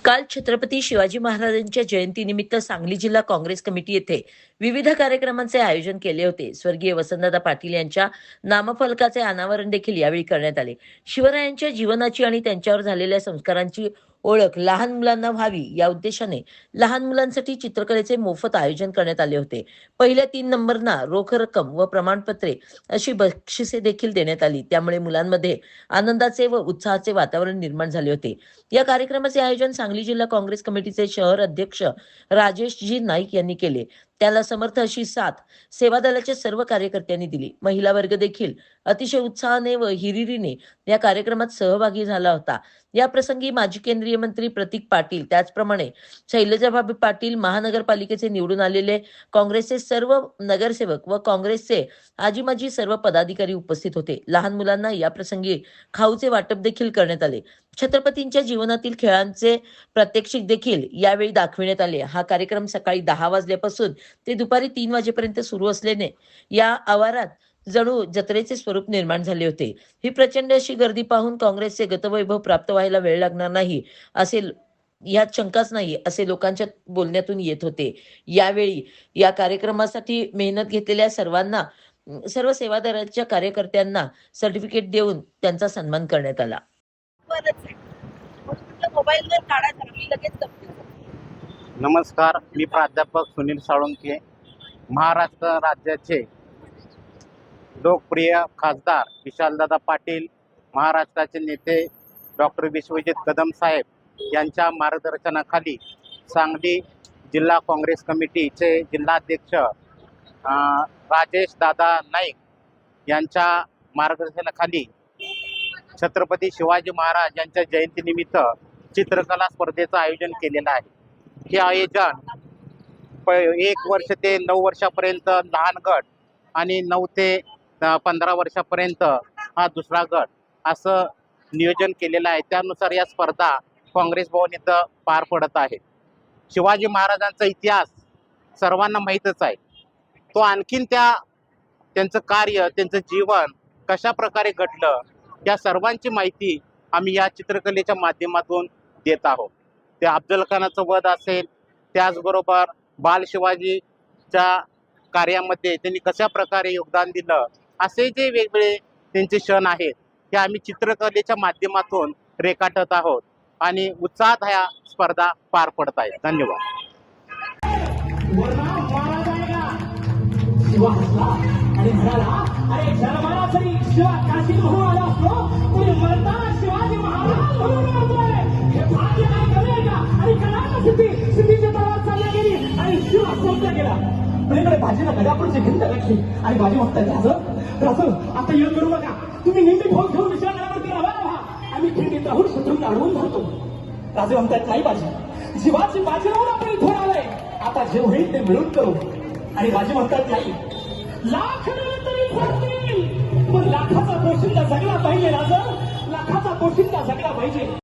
काल छत्रपती शिवाजी महाराजांच्या जयंतीनिमित्त सांगली जिल्हा काँग्रेस कमिटी येथे विविध कार्यक्रमांचे आयोजन केले होते. स्वर्गीय वसंतदादा पाटील यांच्या नामफलकाचे अनावरण देखील यावेळी करण्यात आले. शिवरायांच्या जीवनाची आणि त्यांच्यावर झालेल्या संस्कारांची ओळख लहान मुलांना व्हावी या उद्देशाने लहान मुलांसाठी चित्रकलेचे मोफत आयोजन करण्यात आले होते. पहिल्या 3 नंबरना रोख रक्कम व प्रमाणपत्रे अशी बक्षिसे देखील देण्यात आली. त्यामुळे मुलांमध्ये आनंदाचे व उत्साहाचे वातावरण निर्माण झाले होते. या कार्यक्रमाचे आयोजन सांगली जिल्हा काँग्रेस कमिटीचे शहर अध्यक्ष राजेश जी नाईक यांनी केले. त्याला समर्थ अशी साथ सेवा दलाच्या सर्व कार्यकर्त्यांनी दिली. महिला वर्ग देखील अतिशय उत्साहाने व हिरिरीने या कार्यक्रमात सहभागी झाला होता. या प्रसंगी माजी केंद्रीय मंत्री प्रतीक पाटील, त्याचप्रमाणे शैलजाबाई पाटील, महानगरपालिकेचे निवडून आलेले काँग्रेसचे सर्व नगरसेवक व काँग्रेसचे आजी-माजी सर्व पदाधिकारी उपस्थित होते. लहान मुलांना या प्रसंगी खाऊचे वाटप देखील करण्यात आले. छत्रपतींच्या जीवनातील खेळांचे प्रात्यक्षिक देखील यावेळी दाखविण्यात आले. हा कार्यक्रम सकाळी 10 वाजल्यापासून ते दुपारी 3 वाजेपर्यंत सुरू असल्याने या आवारात जणू जत्रेचे स्वरूप निर्माण झाले होते. ही प्रचंड अशी गर्दी पाहून काँग्रेसचे गतवैभव प्राप्त व्हायला वेळ लागणार नाही असे यात शंकाच नाही असे लोकांच्या बोलण्यातून येत होते. यावेळी या कार्यक्रमासाठी मेहनत घेतलेल्या सर्व सेवादलाच्या कार्यकर्त्यांना सर्टिफिकेट देऊन त्यांचा सन्मान करण्यात आला. मोबाईलवर काढायचा मी लगेच करते. नमस्कार, मी प्राध्यापक सुनील साळुंखे. महाराष्ट्र राज्याचे लोकप्रिय खासदार विशालदादा पाटील, महाराष्ट्राचे नेते डॉक्टर विश्वजित कदम साहेब यांच्या मार्गदर्शनाखाली सांगली जिल्हा काँग्रेस कमिटीचे जिल्हाध्यक्ष राजेश दादा नाईक यांच्या मार्गदर्शनाखाली छत्रपती शिवाजी महाराज यांच्या जयंतीनिमित्त चित्रकला स्पर्धेचं आयोजन केलेलं आहे. हे आयोजन 1 वर्ष ते 9 वर्षापर्यंत लहान गट आणि 9 ते 15 वर्षापर्यंत हा दुसरा गट असं नियोजन केलेलं आहे. त्यानुसार या स्पर्धा काँग्रेस भवन इथं पार पडत आहे. शिवाजी महाराजांचा इतिहास सर्वांना माहीतच आहे. तो आणखीन त्यांचं कार्य, त्यांचं जीवन कशा प्रकारे घडलं या सर्वांची माहिती आम्ही या चित्रकलेच्या माध्यमातून देत आहोत. ते अफजल खानाचं वध असेल, त्याचबरोबर बाल शिवाजीच्या कार्यामध्ये त्यांनी कशा प्रकारे योगदान दिलं, असे जे वेगवेगळे त्यांचे क्षण आहेत ते आम्ही चित्रकलेच्या माध्यमातून रेखाटत आहोत आणि उत्साहात ह्या स्पर्धा पार पडत आहेत. धन्यवाद. आणि म्हणाला, अरे जन्माला जरी शिवा काशी म्हणून आला असतो, कोणी मरताना शिवाजी महाराज म्हणून मरतोय. हे भाग्य काय करेल का? आणि कळायला सिद्धीच्या तलवार चालल्या गेली आणि शिवा संपला गेला. पलीकडे भाजीला गड्यापूरची भिंत गाठली आणि बाजी म्हणतात, राजू आता येऊन करू नका, तुम्ही नेहमी फोन घेऊन विश्रांतीवरती राहा, आम्ही खिडकीत राहून शत्रूला अडवून धरतो. राजू म्हणतात, नाही बाजी, जीवाची बाजी राहून आपण इथून आलोय, आता जे होईल ते मिळून करू. आणि बाजी म्हणतात, नाही, लाख तरी पडतील पण लाखाचा पोशिंदा जगला पाहिजे. राजा लाखाचा पोशिंदा जगला पाहिजे.